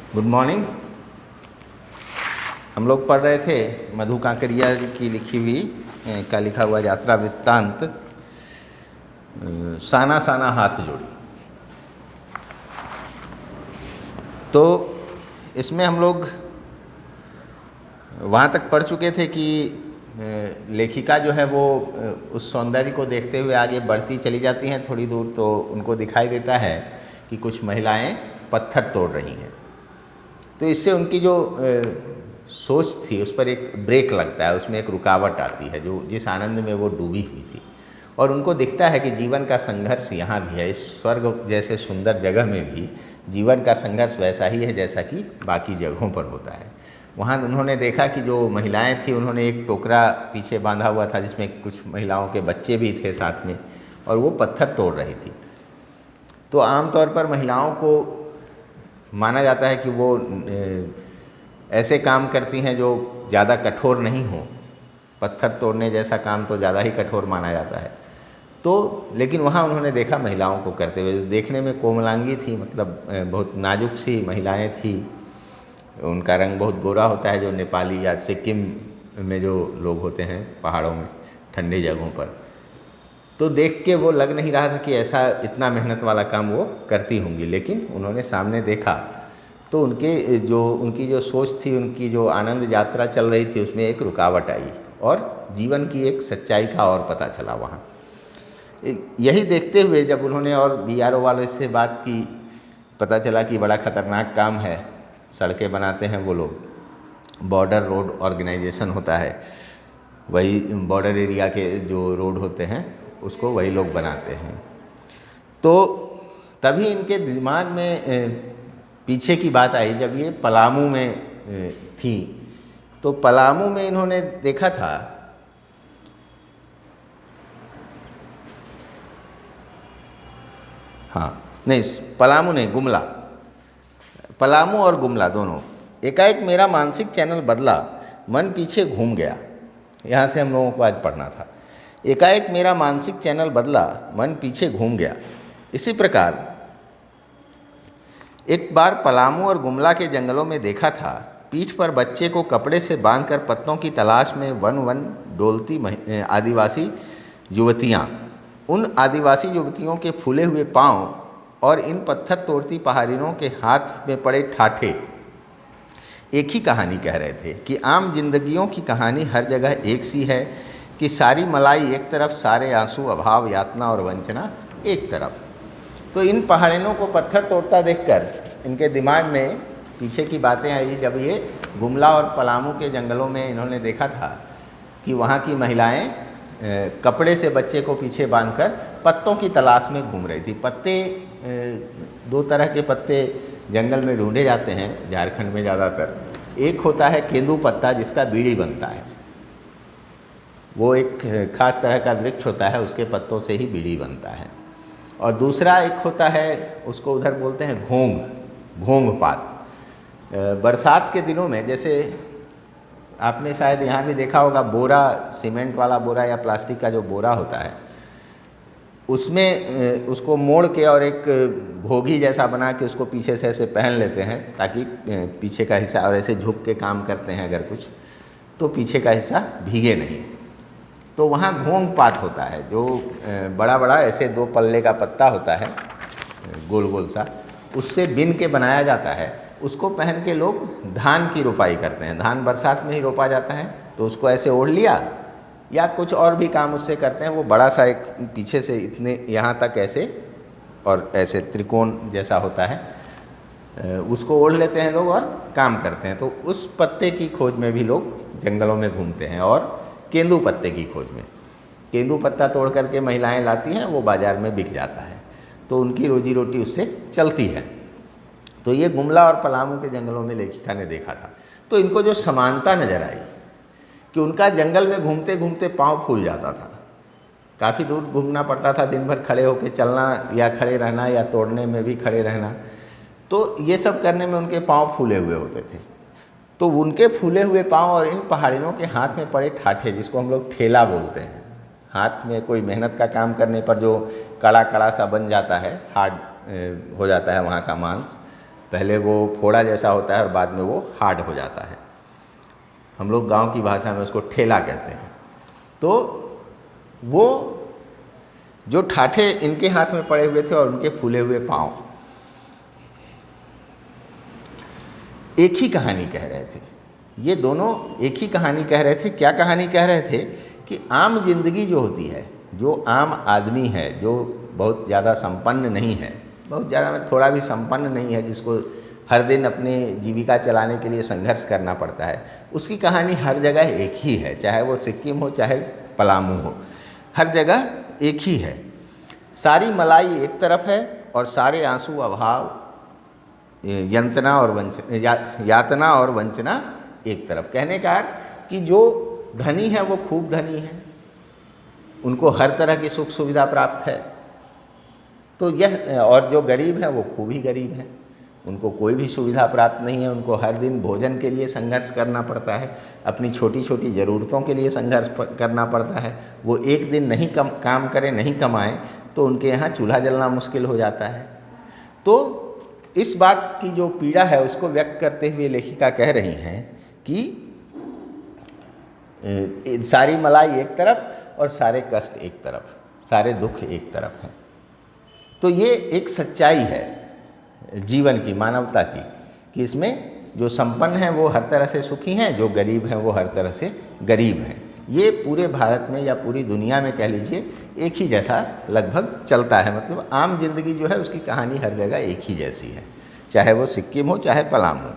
Good morning. हम लोग पढ़ रहे थे मधु कांकरिया की लिखी हुई का लिखा हुआ यात्रा वृत्तांत साना साना हाथ जोड़ी। तो इसमें हम लोग वहाँ तक पढ़ चुके थे कि लेखिका जो है वो उस सौंदर्य को देखते हुए आगे बढ़ती चली जाती हैं। थोड़ी दूर तो उनको दिखाई देता है कि कुछ महिलाएं पत्थर तोड़ रही हैं। तो इससे उनकी जो सोच थी उस पर एक ब्रेक लगता है, उसमें एक रुकावट आती है जो जिस आनंद में वो डूबी हुई थी। और उनको दिखता है कि जीवन का संघर्ष यहाँ भी है, इस स्वर्ग जैसे सुंदर जगह में भी जीवन का संघर्ष वैसा ही है जैसा कि बाकी जगहों पर होता है। वहाँ उन्होंने देखा कि जो महिलाएं थी उन्होंने एक टोकरा पीछे बांधा हुआ था जिसमें कुछ महिलाओं के बच्चे भी थे साथ में, और वो पत्थर तोड़ रही थी। तो आमतौर पर महिलाओं को माना जाता है कि वो ऐसे काम करती हैं जो ज़्यादा कठोर नहीं हो। पत्थर तोड़ने जैसा काम तो ज़्यादा ही कठोर माना जाता है। तो लेकिन वहाँ उन्होंने देखा महिलाओं को करते हुए, जो देखने में कोमलांगी थी, मतलब बहुत नाजुक सी महिलाएं थी। उनका रंग बहुत गोरा होता है, जो नेपाली या सिक्किम में जो लोग होते हैं पहाड़ों में ठंडी जगहों पर। तो देख के वो लग नहीं रहा था कि ऐसा इतना मेहनत वाला काम वो करती होंगी। लेकिन उन्होंने सामने देखा तो उनकी जो सोच थी, उनकी जो आनंद यात्रा चल रही थी, उसमें एक रुकावट आई और जीवन की एक सच्चाई का और पता चला वहाँ। यही देखते हुए जब उन्होंने और बीआरओ वालों से बात की, पता चला कि बड़ा ख़तरनाक काम है, सड़कें बनाते हैं वो लोग, बॉर्डर रोड ऑर्गेनाइजेशन होता है, वही बॉर्डर एरिया के जो रोड होते हैं उसको वही लोग बनाते हैं। तो तभी इनके दिमाग में पीछे की बात आई जब ये पलामू में थी। तो पलामू में इन्होंने देखा था नहीं, पलामू नहीं, गुमला। पलामू और गुमला दोनों। एकाएक मेरा मानसिक चैनल बदला, मन पीछे घूम गया। यहाँ से हम लोगों को आज पढ़ना था। एकाएक मेरा मानसिक चैनल बदला, मन पीछे घूम गया। इसी प्रकार एक बार पलामू और गुमला के जंगलों में देखा था, पीठ पर बच्चे को कपड़े से बांधकर पत्तों की तलाश में वन वन डोलती आदिवासी युवतियाँ। उन आदिवासी युवतियों के फूले हुए पांव और इन पत्थर तोड़ती पहाड़ियों के हाथ में पड़े ठाठे एक ही कहानी कह रहे थे कि आम जिंदगियों की कहानी हर जगह एक सी है, कि सारी मलाई एक तरफ, सारे आंसू, अभाव, यातना और वंचना एक तरफ। तो इन पहाड़ियों को पत्थर तोड़ता देखकर इनके दिमाग में पीछे की बातें आई जब ये गुमला और पलामू के जंगलों में इन्होंने देखा था कि वहाँ की महिलाएं कपड़े से बच्चे को पीछे बांधकर पत्तों की तलाश में घूम रही थी। पत्ते, दो तरह के पत्ते जंगल में ढूंढे जाते हैं झारखंड में ज़्यादातर। एक होता है केंदू पत्ता जिसका बीड़ी बनता है, वो एक खास तरह का वृक्ष होता है, उसके पत्तों से ही बीड़ी बनता है। और दूसरा एक होता है, उसको उधर बोलते हैं घोंग पात। बरसात के दिनों में, जैसे आपने शायद यहाँ भी देखा होगा, बोरा, सीमेंट वाला बोरा या प्लास्टिक का जो बोरा होता है, उसमें उसको मोड़ के और एक घोगी जैसा बना के उसको पीछे से ऐसे पहन लेते हैं ताकि पीछे का हिस्सा, और ऐसे झुक के काम करते हैं अगर कुछ, तो पीछे का हिस्सा भीगे नहीं। तो वहाँ घोंग पात होता है, जो बड़ा बड़ा ऐसे दो पल्ले का पत्ता होता है, गोल गोल सा, उससे बिन के बनाया जाता है। उसको पहन के लोग धान की रोपाई करते हैं। धान बरसात में ही रोपा जाता है, तो उसको ऐसे ओढ़ लिया या कुछ और भी काम उससे करते हैं। वो बड़ा सा एक पीछे से इतने यहाँ तक ऐसे और ऐसे त्रिकोण जैसा होता है, उसको ओढ़ लेते हैं लोग और काम करते हैं। तो उस पत्ते की खोज में भी लोग जंगलों में घूमते हैं, और केंदू पत्ते की खोज में। केंदू पत्ता तोड़ करके महिलाएं लाती हैं, वो बाज़ार में बिक जाता है, तो उनकी रोजी रोटी उससे चलती है। तो ये गुमला और पलामू के जंगलों में लेखिका ने देखा था। तो इनको जो समानता नज़र आई कि उनका जंगल में घूमते घूमते पाँव फूल जाता था, काफ़ी दूर घूमना पड़ता था, दिन भर खड़े होकर चलना या खड़े रहना या तोड़ने में भी खड़े रहना, तो ये सब करने में उनके पाँव फूले हुए होते थे। तो उनके फूले हुए पाँव और इन पहाड़ियों के हाथ में पड़े ठाठे, जिसको हम लोग ठेला बोलते हैं, हाथ में कोई मेहनत का काम करने पर जो कड़ा कड़ा सा बन जाता है, हार्ड हो जाता है वहाँ का मांस, पहले वो फोड़ा जैसा होता है और बाद में वो हार्ड हो जाता है। हम लोग गांव की भाषा में उसको ठेला कहते हैं। तो वो जो ठाठे इनके हाथ में पड़े हुए थे और उनके फूले हुए पाँव एक ही कहानी कह रहे थे। ये दोनों एक ही कहानी कह रहे थे। क्या कहानी कह रहे थे कि आम जिंदगी जो होती है, जो आम आदमी है, जो बहुत ज़्यादा संपन्न नहीं है, बहुत ज़्यादा में थोड़ा भी संपन्न नहीं है, जिसको हर दिन अपनी जीविका चलाने के लिए संघर्ष करना पड़ता है, उसकी कहानी हर जगह एक ही है। चाहे वो सिक्किम हो, चाहे पलामू हो, हर जगह एक ही है। सारी मलाई एक तरफ है और सारे आंसू, अभाव, यातना और वंचना एक तरफ। कहने का अर्थ कि जो धनी है वो खूब धनी है, उनको हर तरह की सुख सुविधा प्राप्त है, तो यह, और जो गरीब है वो खूब ही गरीब है, उनको कोई भी सुविधा प्राप्त नहीं है। उनको हर दिन भोजन के लिए संघर्ष करना पड़ता है, अपनी छोटी छोटी ज़रूरतों के लिए संघर्ष करना पड़ता है। वो एक दिन नहीं काम करें, नहीं कमाएं तो उनके यहाँ चूल्हा जलना मुश्किल हो जाता है। तो इस बात की जो पीड़ा है उसको व्यक्त करते हुए लेखिका कह रही हैं कि सारी मलाई एक तरफ और सारे कष्ट एक तरफ, सारे दुख एक तरफ हैं। तो ये एक सच्चाई है जीवन की, मानवता की, कि इसमें जो संपन्न हैं वो हर तरह से सुखी हैं, जो गरीब हैं वो हर तरह से गरीब हैं। ये पूरे भारत में या पूरी दुनिया में कह लीजिए एक ही जैसा लगभग चलता है। मतलब आम जिंदगी जो है उसकी कहानी हर जगह एक ही जैसी है, चाहे वो सिक्किम हो चाहे पलामू।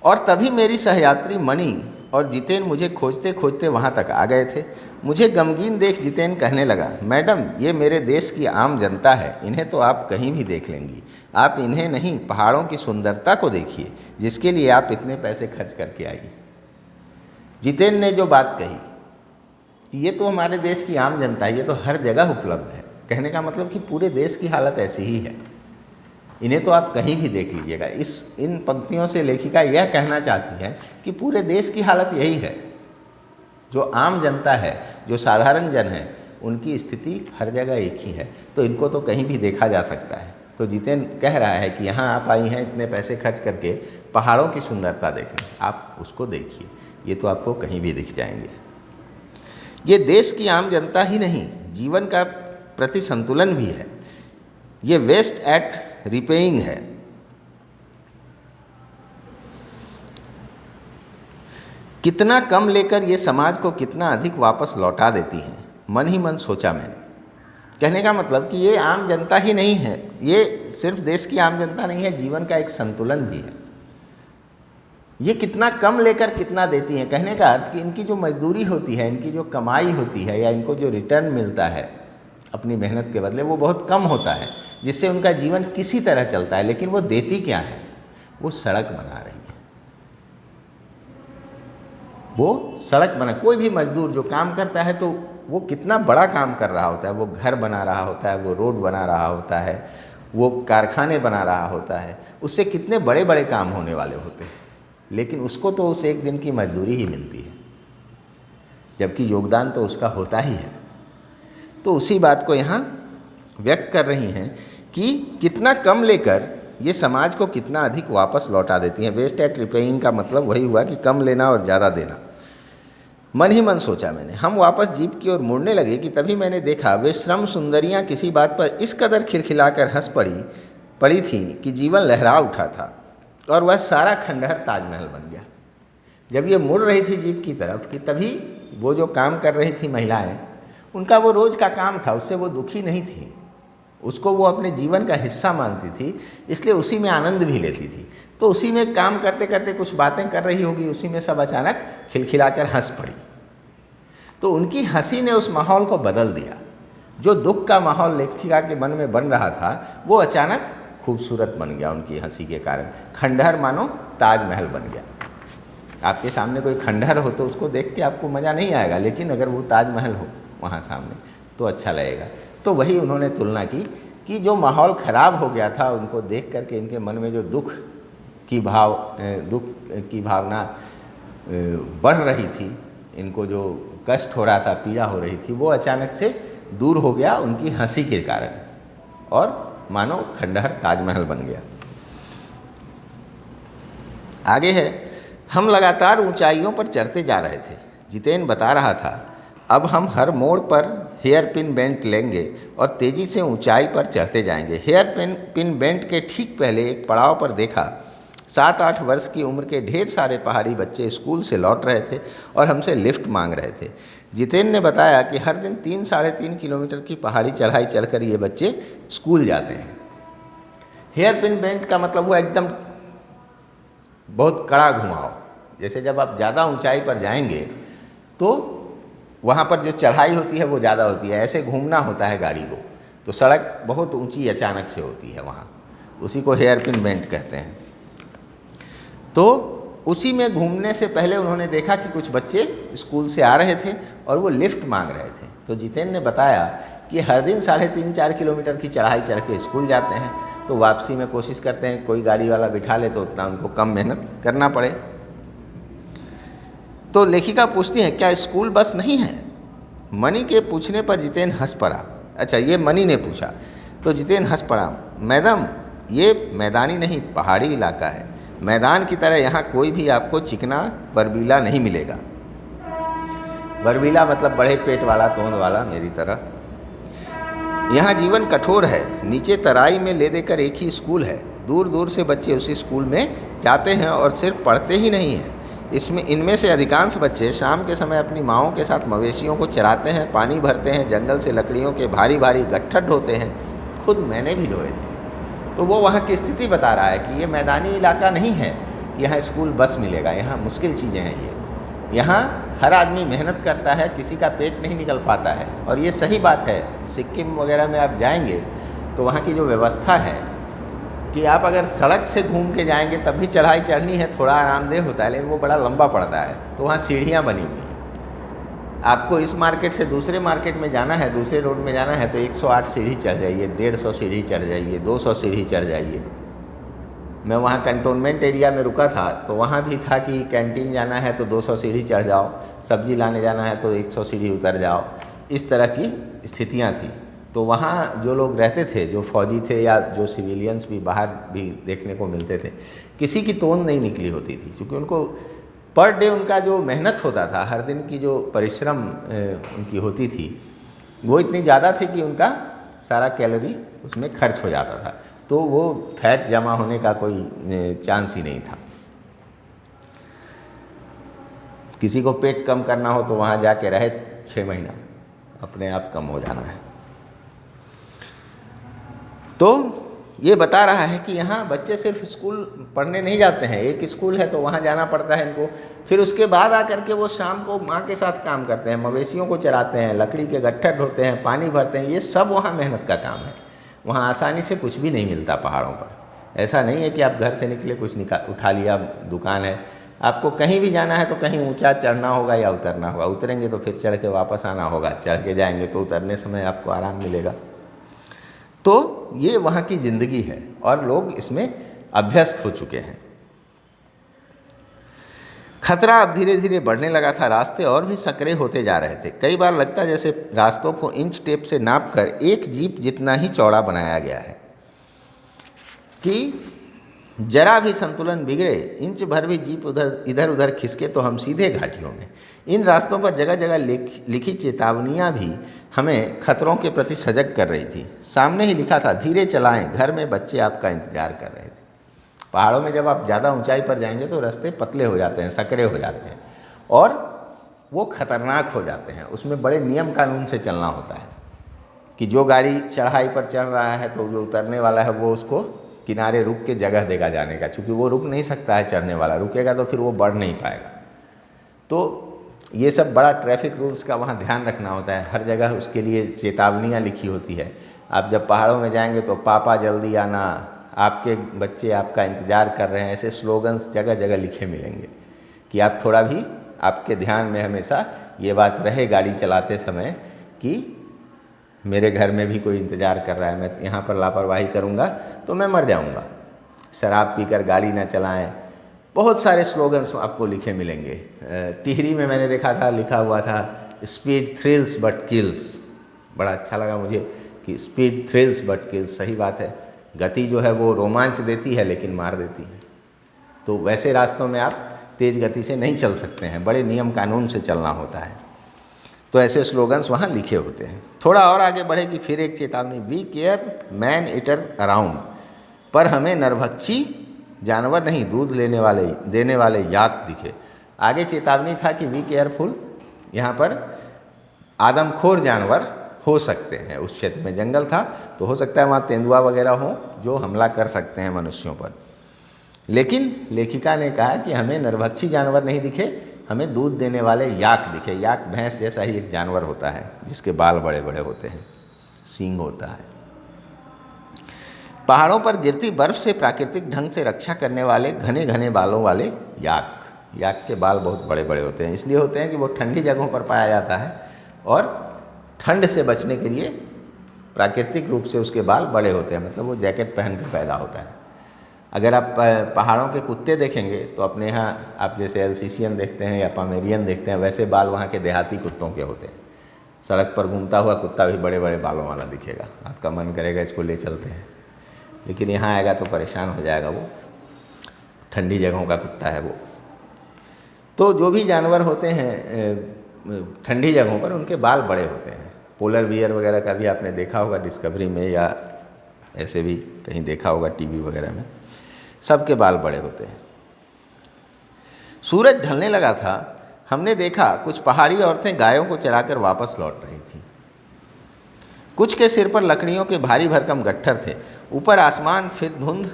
और तभी मेरी सहयात्री मणि और जितेन मुझे खोजते खोजते वहाँ तक आ गए थे। मुझे गमगीन देख जितेन कहने लगा, मैडम ये मेरे देश की आम जनता है, इन्हें तो आप कहीं भी देख लेंगी। आप इन्हें नहीं, पहाड़ों की सुंदरता को देखिए जिसके लिए आप इतने पैसे खर्च करके आई। जितेन ने जो बात कही कि ये तो हमारे देश की आम जनता है, ये तो हर जगह उपलब्ध है, कहने का मतलब कि पूरे देश की हालत ऐसी ही है, इन्हें तो आप कहीं भी देख लीजिएगा। इन पंक्तियों से लेखिका यह कहना चाहती है कि पूरे देश की हालत यही है। जो आम जनता है, जो साधारण जन है, उनकी स्थिति हर जगह एक ही है, तो इनको तो कहीं भी देखा जा सकता है। तो जितेन कह रहा है कि यहाँ आप आई हैं इतने पैसे खर्च करके पहाड़ों की सुंदरता देखने, आप उसको देखिए, ये तो आपको कहीं भी दिख जाएंगे। ये देश की आम जनता ही नहीं, जीवन का प्रति संतुलन भी है। ये वेस्ट एट रिपेइंग है। कितना कम लेकर ये समाज को कितना अधिक वापस लौटा देती हैं, मन ही मन सोचा मैंने। कहने का मतलब कि ये आम जनता ही नहीं है, ये सिर्फ देश की आम जनता नहीं है, जीवन का एक संतुलन भी है। ये कितना कम लेकर कितना देती हैं, कहने का अर्थ कि इनकी जो मजदूरी होती है, इनकी जो कमाई होती है, या इनको जो रिटर्न मिलता है अपनी मेहनत के बदले, वो बहुत कम होता है, जिससे उनका जीवन किसी तरह चलता है। लेकिन वो देती क्या है? वो सड़क बना रही है। वो सड़क बना, कोई भी मजदूर जो काम करता है तो वो कितना बड़ा काम कर रहा होता है, वो घर बना रहा होता है, वो रोड बना रहा होता है, वो कारखाने बना रहा होता है, उससे कितने बड़े बड़े काम होने वाले होते हैं, लेकिन उसको तो उस एक दिन की मजदूरी ही मिलती है, जबकि योगदान तो उसका होता ही है। तो उसी बात को यहाँ व्यक्त कर रही हैं कि कितना कम लेकर ये समाज को कितना अधिक वापस लौटा देती हैं। वेस्ट एट रिपेइंग का मतलब वही हुआ कि कम लेना और ज़्यादा देना। मन ही मन सोचा मैंने। हम वापस जीप की ओर मुड़ने लगे कि तभी मैंने देखा वे श्रम सुंदरियाँ किसी बात पर इस कदर खिलखिलाकर हंस पड़ी थी कि जीवन लहरा उठा था और वह सारा खंडहर ताजमहल बन गया। जब ये मुड़ रही थी जीप की तरफ कि तभी वो जो काम कर रही थी महिलाएं, उनका वो रोज़ का काम था, उससे वो दुखी नहीं थी, उसको वो अपने जीवन का हिस्सा मानती थी, इसलिए उसी में आनंद भी लेती थी। तो उसी में काम करते करते कुछ बातें कर रही होगी, उसी में सब अचानक खिलखिलाकर हंस पड़ी। तो उनकी हंसी ने उस माहौल को बदल दिया। जो दुख का माहौल लेखिका के मन में बन रहा था, वो अचानक खूबसूरत बन गया उनकी हंसी के कारण। खंडहर मानो ताजमहल बन गया। आपके सामने कोई खंडहर हो तो उसको देख के आपको मज़ा नहीं आएगा, लेकिन अगर वो ताजमहल हो वहाँ सामने तो अच्छा लगेगा। तो वही उन्होंने तुलना की कि जो माहौल ख़राब हो गया था, उनको देख करके इनके मन में जो दुख की भावना बढ़ रही थी, इनको जो कष्ट हो रहा था, पीड़ा हो रही थी, वो अचानक से दूर हो गया उनकी हंसी के कारण। और मानो खंडहर ताजमहल बन गया। आगे है, हम लगातार ऊंचाइयों पर चढ़ते जा रहे थे। जितेन बता रहा था, अब हम हर मोड़ पर हेयर पिन बेंट लेंगे और तेज़ी से ऊंचाई पर चढ़ते जाएंगे। हेयर पिन बेंट के ठीक पहले एक पड़ाव पर देखा 7-8 वर्ष की उम्र के ढेर सारे पहाड़ी बच्चे स्कूल से लौट रहे थे और हमसे लिफ्ट मांग रहे थे। जितेन ने बताया कि हर दिन 3-3.5 किलोमीटर की पहाड़ी चढ़ाई चढ़कर ये बच्चे स्कूल जाते हैं। हेयर पिन बेंट का मतलब वो एकदम बहुत कड़ा घुमाव, जैसे जब आप ज़्यादा ऊंचाई पर जाएंगे तो वहाँ पर जो चढ़ाई होती है वो ज़्यादा होती है, ऐसे घूमना होता है गाड़ी को, तो सड़क बहुत ऊंची अचानक से होती है वहाँ, उसी को हेयर पिन बेंट कहते हैं। तो उसी में घूमने से पहले उन्होंने देखा कि कुछ बच्चे स्कूल से आ रहे थे और वो लिफ्ट मांग रहे थे। तो जितेन ने बताया कि हर दिन 3.5-4 किलोमीटर की चढ़ाई चढ़ के स्कूल जाते हैं, तो वापसी में कोशिश करते हैं कोई गाड़ी वाला बिठा ले तो उतना उनको कम मेहनत करना पड़े। तो लेखिका पूछती है, क्या स्कूल बस नहीं है? मनी के पूछने पर जितेन हंस पड़ा। अच्छा, ये मनी ने पूछा तो जितेन हंस पड़ा। मैडम, ये मैदानी नहीं पहाड़ी इलाका है, मैदान की तरह यहाँ कोई भी आपको चिकना बर्बीला नहीं मिलेगा। बर्बीला मतलब बड़े पेट वाला, तोंद वाला, मेरी तरह। यहाँ जीवन कठोर है। नीचे तराई में ले देकर एक ही स्कूल है, दूर दूर से बच्चे उसी स्कूल में जाते हैं और सिर्फ पढ़ते ही नहीं हैं। इनमें से अधिकांश बच्चे शाम के समय अपनी माँओं के साथ मवेशियों को चराते हैं, पानी भरते हैं, जंगल से लकड़ियों के भारी भारी गट्ठर ढोते हैं। खुद मैंने भी ढोए थे। तो वो वहाँ की स्थिति बता रहा है कि ये मैदानी इलाका नहीं है कि यहाँ स्कूल बस मिलेगा, यहाँ मुश्किल चीज़ें हैं। ये यहाँ हर आदमी मेहनत करता है, किसी का पेट नहीं निकल पाता है। और ये सही बात है, सिक्किम वगैरह में आप जाएंगे तो वहाँ की जो व्यवस्था है कि आप अगर सड़क से घूम के जाएंगे तब भी चढ़ाई चढ़नी है, थोड़ा आरामदेह होता है, लेकिन वो बड़ा लंबा पड़ता है। तो वहाँ सीढ़ियाँ बनी हुई हैं। आपको इस मार्केट से दूसरे मार्केट में जाना है, दूसरे रोड में जाना है तो 108 सीढ़ी चढ़ जाइए, 150 सीढ़ी चढ़ जाइए, 200 सीढ़ी चढ़ जाइए। मैं वहाँ कंटोनमेंट एरिया में रुका था तो वहाँ भी था कि कैंटीन जाना है तो 200 सीढ़ी चढ़ जाओ, सब्जी लाने जाना है तो 100 सीढ़ी उतर जाओ। इस तरह की स्थितियाँ थी। तो वहाँ जो लोग रहते थे, जो फौजी थे या जो सिविलियंस भी बाहर भी देखने को मिलते थे, किसी की तोंद नहीं निकली होती थी, क्योंकि उनको पर डे उनका जो मेहनत होता था, हर दिन की जो परिश्रम उनकी होती थी, वो इतनी ज़्यादा थी कि उनका सारा कैलोरी उसमें खर्च हो जाता था। तो वो फैट जमा होने का कोई चांस ही नहीं था। किसी को पेट कम करना हो तो वहाँ जाके रहे 6 महीना, अपने आप कम हो जाना है। तो ये बता रहा है कि यहाँ बच्चे सिर्फ स्कूल पढ़ने नहीं जाते हैं, एक स्कूल है तो वहाँ जाना पड़ता है इनको। फिर उसके बाद आकर के वो शाम को माँ के साथ काम करते हैं, मवेशियों को चराते हैं, लकड़ी के गट्ठर ढोते हैं, पानी भरते हैं। ये सब वहाँ मेहनत का काम है। वहाँ आसानी से कुछ भी नहीं मिलता पहाड़ों पर। ऐसा नहीं है कि आप घर से निकले कुछ उठा लिया, दुकान है। आपको कहीं भी जाना है तो कहीं ऊंचा चढ़ना होगा या उतरना होगा। उतरेंगे तो फिर चढ़ के वापस आना होगा, चढ़ के जाएंगे तो उतरने समय आपको आराम मिलेगा। तो ये वहाँ की ज़िंदगी है और लोग इसमें अभ्यस्त हो चुके हैं। खतरा अब धीरे धीरे बढ़ने लगा था। रास्ते और भी संकरे होते जा रहे थे। कई बार लगता जैसे रास्तों को इंच टेप से नापकर एक जीप जितना ही चौड़ा बनाया गया है कि जरा भी संतुलन बिगड़े, इंच भर भी जीप इधर उधर खिसके तो हम सीधे घाटियों में। इन रास्तों पर जगह जगह लिखी चेतावनियाँ भी हमें खतरों के प्रति सजग कर रही थी। सामने ही लिखा था, धीरे चलाएं, घर में बच्चे आपका इंतजार कर रहे थे। पहाड़ों में जब आप ज़्यादा ऊंचाई पर जाएंगे तो रास्ते पतले हो जाते हैं, सकरे हो जाते हैं और वो खतरनाक हो जाते हैं। उसमें बड़े नियम कानून से चलना होता है कि जो गाड़ी चढ़ाई पर चढ़ रहा है तो जो उतरने वाला है वो उसको किनारे रुक के जगह देगा जाने का, क्योंकि वो रुक नहीं सकता है चढ़ने वाला। रुकेगा तो फिर वो बढ़ नहीं पाएगा। तो ये सब बड़ा ट्रैफिक रूल्स का वहाँ ध्यान रखना होता है। हर जगह उसके लिए चेतावनियाँ लिखी होती है। आप जब पहाड़ों में जाएंगे तो पापा जल्दी आना, आपके बच्चे आपका इंतज़ार कर रहे हैं, ऐसे स्लोगन्स जगह जगह लिखे मिलेंगे कि आप थोड़ा भी आपके ध्यान में हमेशा ये बात रहे गाड़ी चलाते समय कि मेरे घर में भी कोई इंतज़ार कर रहा है, मैं यहाँ पर लापरवाही करूँगा तो मैं मर जाऊँगा। शराब पीकर गाड़ी ना चलाएं। बहुत सारे स्लोगन्स आपको लिखे मिलेंगे। टिहरी में मैंने देखा था, लिखा हुआ था, स्पीड थ्रिल्स बट किल्स। बड़ा अच्छा लगा मुझे कि स्पीड थ्रिल्स बट किल्स, सही बात है, गति जो है वो रोमांच देती है लेकिन मार देती है। तो वैसे रास्तों में आप तेज़ गति से नहीं चल सकते हैं, बड़े नियम कानून से चलना होता है। तो ऐसे स्लोगन्स वहाँ लिखे होते हैं। थोड़ा और आगे बढ़े कि फिर एक चेतावनी, we care man eater around, पर हमें नरभक्षी जानवर नहीं, दूध देने वाले याक दिखे। आगे चेतावनी था कि वी केयरफुल, यहाँ पर आदमखोर जानवर हो सकते हैं। उस क्षेत्र में जंगल था तो हो सकता है वहाँ तेंदुआ वगैरह हो जो हमला कर सकते हैं मनुष्यों पर, लेकिन लेखिका ने कहा कि हमें नरभक्षी जानवर नहीं दिखे, हमें दूध देने वाले याक दिखे। याक भैंस जैसा ही एक जानवर होता है जिसके बाल बड़े बड़े होते हैं, सींग होता है। पहाड़ों पर गिरती बर्फ से प्राकृतिक ढंग से रक्षा करने वाले घने घने बालों वाले याक, याक के बाल बहुत बड़े बड़े होते हैं, इसलिए होते हैं कि वो ठंडी जगहों पर पाया जाता है और ठंड से बचने के लिए प्राकृतिक रूप से उसके बाल बड़े होते हैं, मतलब वो जैकेट पहन के पैदा होता है। अगर आप पहाड़ों के कुत्ते देखेंगे तो अपने यहाँ आप जैसे एल्सीशियन देखते हैं या पामेरियन देखते हैं, वैसे बाल वहाँ के देहाती कुत्तों के होते हैं। सड़क पर घूमता हुआ कुत्ता भी बड़े बड़े बालों वाला दिखेगा, आपका मन करेगा इसको ले चलते हैं, लेकिन यहाँ आएगा तो परेशान हो जाएगा, वो ठंडी जगहों का कुत्ता है वो। तो जो भी जानवर होते हैं ठंडी जगहों पर उनके बाल बड़े होते हैं। पोलर बियर वगैरह का भी आपने देखा होगा डिस्कवरी में या ऐसे भी कहीं देखा होगा टीवी वगैरह में, सबके बाल बड़े होते हैं। सूरज ढलने लगा था, हमने देखा कुछ पहाड़ी औरतें गायों को चराकर वापस लौट रही थीं। कुछ के सिर पर लकड़ियों के भारी भरकम गट्ठर थे। ऊपर आसमान फिर धुंध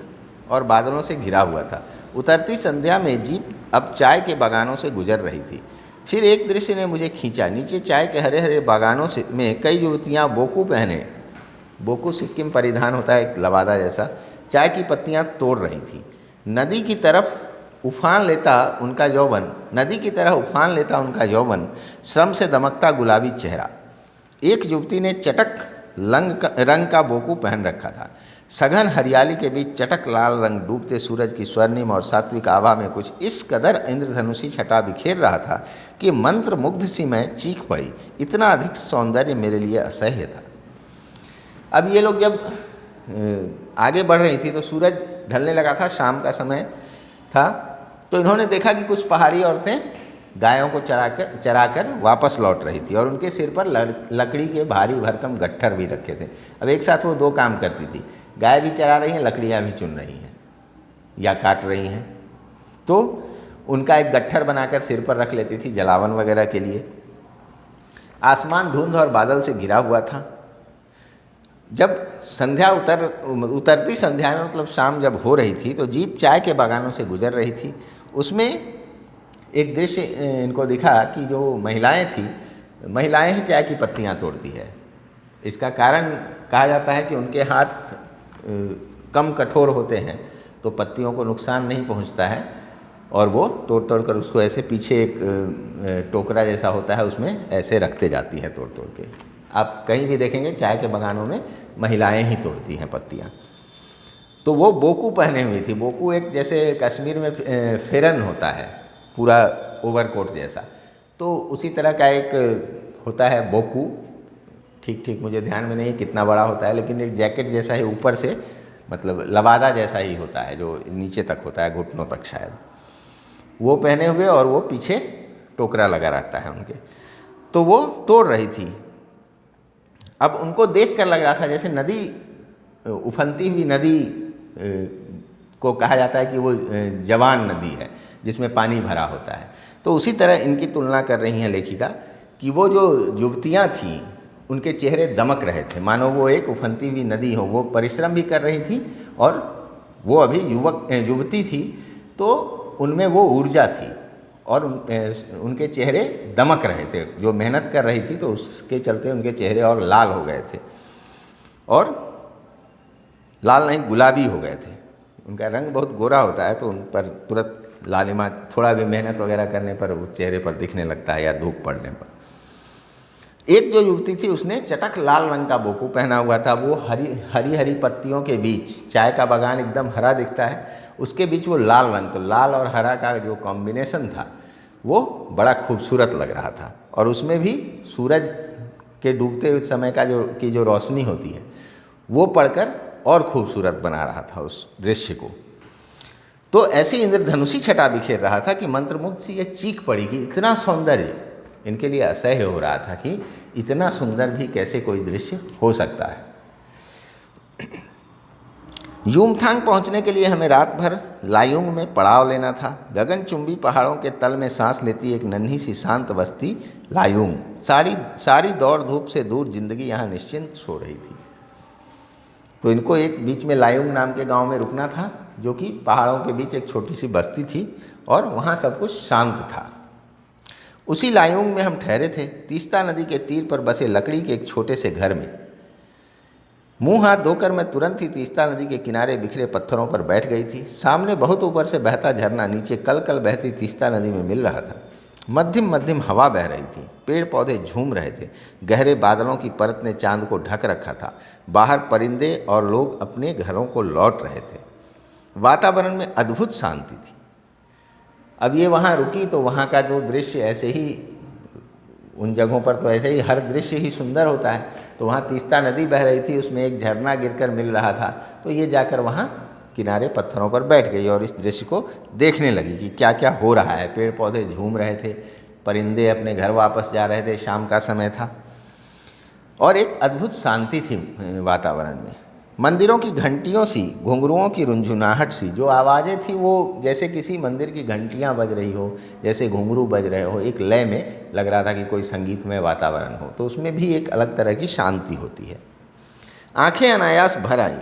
और बादलों से घिरा हुआ था। उतरती संध्या में जीप अब चाय के बागानों से गुजर रही थी। फिर एक दृश्य ने मुझे खींचा। नीचे चाय के हरे हरे बागानों से में कई युवतियाँ बोकू पहने, बोकू सिक्किम परिधान होता है एक लवादा जैसा, चाय की पत्तियां तोड़ रही थी। नदी की तरह उफान लेता उनका यौवन, श्रम से दमकता गुलाबी चेहरा। एक युवती ने चटक रंग का बोकू पहन रखा था। सघन हरियाली के बीच चटक लाल रंग डूबते सूरज की स्वर्णिम और सात्विक आभा में कुछ इस कदर इंद्रधनुषी छटा बिखेर रहा था कि मंत्र मुग्ध सी मैं चीख पड़ी। इतना अधिक सौंदर्य मेरे लिए असह्य था। अब ये लोग जब आगे बढ़ रही थी तो सूरज ढलने लगा था, शाम का समय था, तो इन्होंने देखा कि कुछ पहाड़ी औरतें गायों को चराकर वापस लौट रही थी और उनके सिर पर लकड़ी के भारी भरकम गट्ठर भी रखे थे। अब एक साथ वो दो काम करती थी, गाय भी चरा रही हैं, लकड़ियाँ भी चुन रही हैं या काट रही हैं, तो उनका एक गट्ठर बनाकर सिर पर रख लेती थी जलावन वगैरह के लिए। आसमान धुंध और बादल से घिरा हुआ था। जब संध्या उतरती संध्या में मतलब शाम जब हो रही थी तो जीप चाय के बागानों से गुजर रही थी। उसमें एक दृश्य इनको दिखा कि जो महिलाएं ही चाय की पत्तियां तोड़ती है। इसका कारण कहा जाता है कि उनके हाथ कम कठोर होते हैं तो पत्तियों को नुकसान नहीं पहुंचता है और वो तोड़ तोड़ कर उसको ऐसे पीछे एक टोकरा जैसा होता है उसमें ऐसे रखते जाती है तोड़ तोड़ के। आप कहीं भी देखेंगे चाय के बागानों में महिलाएं ही तोड़ती हैं पत्तियां। तो वो बोकू पहने हुई थी। बोकू एक जैसे कश्मीर में फेरन होता है पूरा ओवरकोट जैसा, तो उसी तरह का एक होता है बोकू। ठीक मुझे ध्यान में नहीं कितना बड़ा होता है, लेकिन एक जैकेट जैसा ही ऊपर से, मतलब लवादा जैसा ही होता है जो नीचे तक होता है, घुटनों तक शायद, वो पहने हुए और वो पीछे टोकरा लगा रहता है उनके। तो वो तोड़ रही थी। अब उनको देख कर लग रहा था जैसे नदी, उफनती हुई नदी को कहा जाता है कि वो जवान नदी है जिसमें पानी भरा होता है। तो उसी तरह इनकी तुलना कर रही हैं लेखिका कि वो जो युवतियाँ थीं उनके चेहरे दमक रहे थे, मानो वो एक उफनती हुई नदी हो। वो परिश्रम भी कर रही थी और वो अभी युवती थी, तो उनमें वो ऊर्जा थी और उनके चेहरे दमक रहे थे। जो मेहनत कर रही थी तो उसके चलते उनके चेहरे और लाल हो गए थे, और लाल नहीं गुलाबी हो गए थे। उनका रंग बहुत गोरा होता है तो उन पर तुरंत लालिमा, थोड़ा भी मेहनत वगैरह करने पर वो चेहरे पर दिखने लगता है या धूप पड़ने पर। एक जो युवती थी उसने चटक लाल रंग का बोकू पहना हुआ था। वो हरी पत्तियों के बीच, चाय का बागान एकदम हरा दिखता है, उसके बीच वो लाल रंग, तो लाल और हरा का जो कॉम्बिनेशन था वो बड़ा खूबसूरत लग रहा था। और उसमें भी सूरज के डूबते हुए समय का जो रोशनी होती है वो पड़कर और खूबसूरत बना रहा था उस दृश्य को। तो ऐसी इंद्रधनुषी छटा बिखेर रहा था कि मंत्रमुग्ध सी ये चीख पड़ी कि इतना सौंदर्य इनके लिए असह्य हो रहा था कि इतना सुंदर भी कैसे कोई दृश्य हो सकता है। यूमथांग पहुंचने के लिए हमें रात भर लायुंग में पड़ाव लेना था। गगनचुंबी पहाड़ों के तल में सांस लेती एक नन्ही सी शांत बस्ती लायुंग। सारी दौड़ धूप से दूर जिंदगी यहाँ निश्चिंत सो रही थी। तो इनको एक बीच में लायुंग नाम के गांव में रुकना था, जो कि पहाड़ों के बीच एक छोटी सी बस्ती थी और वहाँ सब कुछ शांत था। उसी लायुंग में हम ठहरे थे, तीस्ता नदी के तीर पर बसे लकड़ी के एक छोटे से घर में। मुंह हाथ धोकर मैं तुरंत ही तीस्ता नदी के किनारे बिखरे पत्थरों पर बैठ गई थी। सामने बहुत ऊपर से बहता झरना नीचे कल कल बहती तीस्ता नदी में मिल रहा था। मध्यम मध्यम हवा बह रही थी, पेड़ पौधे झूम रहे थे, गहरे बादलों की परत ने चांद को ढक रखा था। बाहर परिंदे और लोग अपने घरों को लौट रहे थे। वातावरण में अद्भुत शांति थी। अब ये वहाँ रुकी तो वहाँ का जो दृश्य ऐसे ही, उन जगहों पर तो ऐसे ही हर दृश्य ही सुंदर होता है। तो वहाँ तीस्ता नदी बह रही थी, उसमें एक झरना गिरकर मिल रहा था। तो ये जाकर वहाँ किनारे पत्थरों पर बैठ गई और इस दृश्य को देखने लगी कि क्या क्या हो रहा है। पेड़ पौधे झूम रहे थे, परिंदे अपने घर वापस जा रहे थे, शाम का समय था और एक अद्भुत शांति थी वातावरण में। मंदिरों की घंटियों सी, घुंघरुओं की रुंझुनाहट सी जो आवाज़ें थी वो जैसे किसी मंदिर की घंटियां बज रही हो, जैसे घुंघरू बज रहे हो, एक लय में लग रहा था कि कोई संगीतमय वातावरण हो। तो उसमें भी एक अलग तरह की शांति होती है। आंखें अनायास भर आई।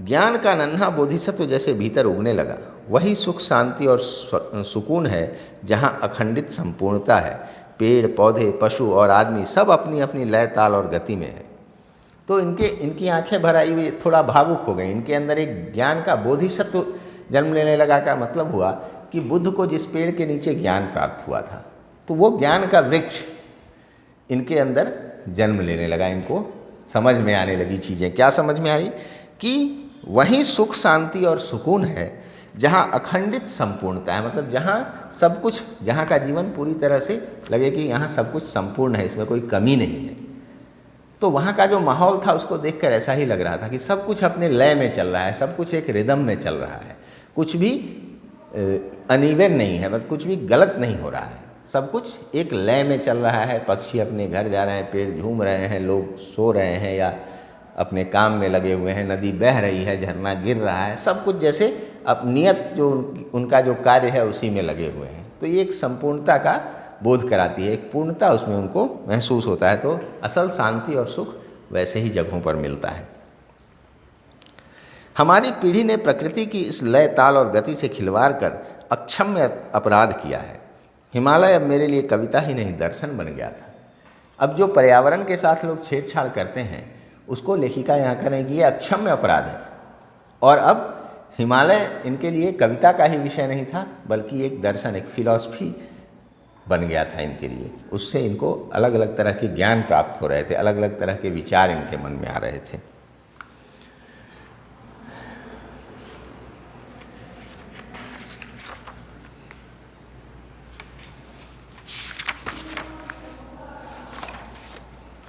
ज्ञान का नन्हा बोधिसत्व जैसे भीतर उगने लगा। वही सुख, शांति और सुकून है जहाँ अखंडित संपूर्णता है। पेड़ पौधे, पशु और आदमी सब अपनी अपनी लय, ताल और गति में है। तो इनकी आंखें भर आई हुई, थोड़ा भावुक हो गई। इनके अंदर एक ज्ञान का बोधिसत्व जन्म लेने लगा। का मतलब हुआ कि बुद्ध को जिस पेड़ के नीचे ज्ञान प्राप्त हुआ था, तो वो ज्ञान का वृक्ष इनके अंदर जन्म लेने लगा। इनको समझ में आने लगी चीज़ें। क्या समझ में आई? कि वही सुख, शांति और सुकून है जहाँ अखंडित संपूर्णता है। मतलब जहाँ सब कुछ, जहाँ का जीवन पूरी तरह से लगे कि यहाँ सब कुछ संपूर्ण है, इसमें कोई कमी नहीं है। तो वहाँ का जो माहौल था उसको देखकर ऐसा ही लग रहा था कि सब कुछ अपने लय में चल रहा है, सब कुछ एक रिदम में चल रहा है, कुछ भी अनइवन नहीं है, मतलब कुछ भी गलत नहीं हो रहा है, सब कुछ एक लय में चल रहा है। पक्षी अपने घर जा रहे हैं, पेड़ झूम रहे हैं, लोग सो रहे हैं या अपने काम में लगे हुए हैं, नदी बह रही है, झरना गिर रहा है, सब कुछ जैसे अब नियत जो उनका जो कार्य है उसी में लगे हुए हैं। तो ये एक संपूर्णता का बोध कराती है, एक पूर्णता उसमें उनको महसूस होता है। तो असल शांति और सुख वैसे ही जगहों पर मिलता है। हमारी पीढ़ी ने प्रकृति की इस लय, ताल और गति से खिलवाड़ कर अक्षम्य अपराध किया है। हिमालय अब मेरे लिए कविता ही नहीं, दर्शन बन गया था। अब जो पर्यावरण के साथ लोग छेड़छाड़ करते हैं उसको लेखिका यहाँ करेंगी ये अक्षम्य अपराध है। और अब हिमालय इनके लिए कविता का ही विषय नहीं था, बल्कि एक दर्शन, एक फिलॉसफी बन गया था इनके लिए। उससे इनको अलग अलग तरह के ज्ञान प्राप्त हो रहे थे, अलग अलग तरह के विचार इनके मन में आ रहे थे।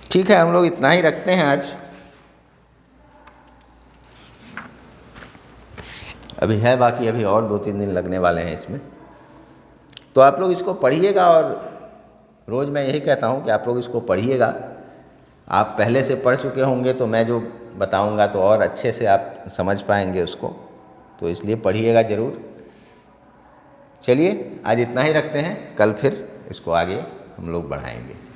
ठीक है, हम लोग इतना ही रखते हैं आज। अभी है बाकी, अभी और 2-3 दिन लगने वाले हैं इसमें। तो आप लोग इसको पढ़िएगा और रोज़ मैं यही कहता हूँ कि आप लोग इसको पढ़िएगा। आप पहले से पढ़ चुके होंगे तो मैं जो बताऊँगा तो और अच्छे से आप समझ पाएंगे उसको, तो इसलिए पढ़िएगा ज़रूर। चलिए आज इतना ही रखते हैं, कल फिर इसको आगे हम लोग बढ़ाएंगे।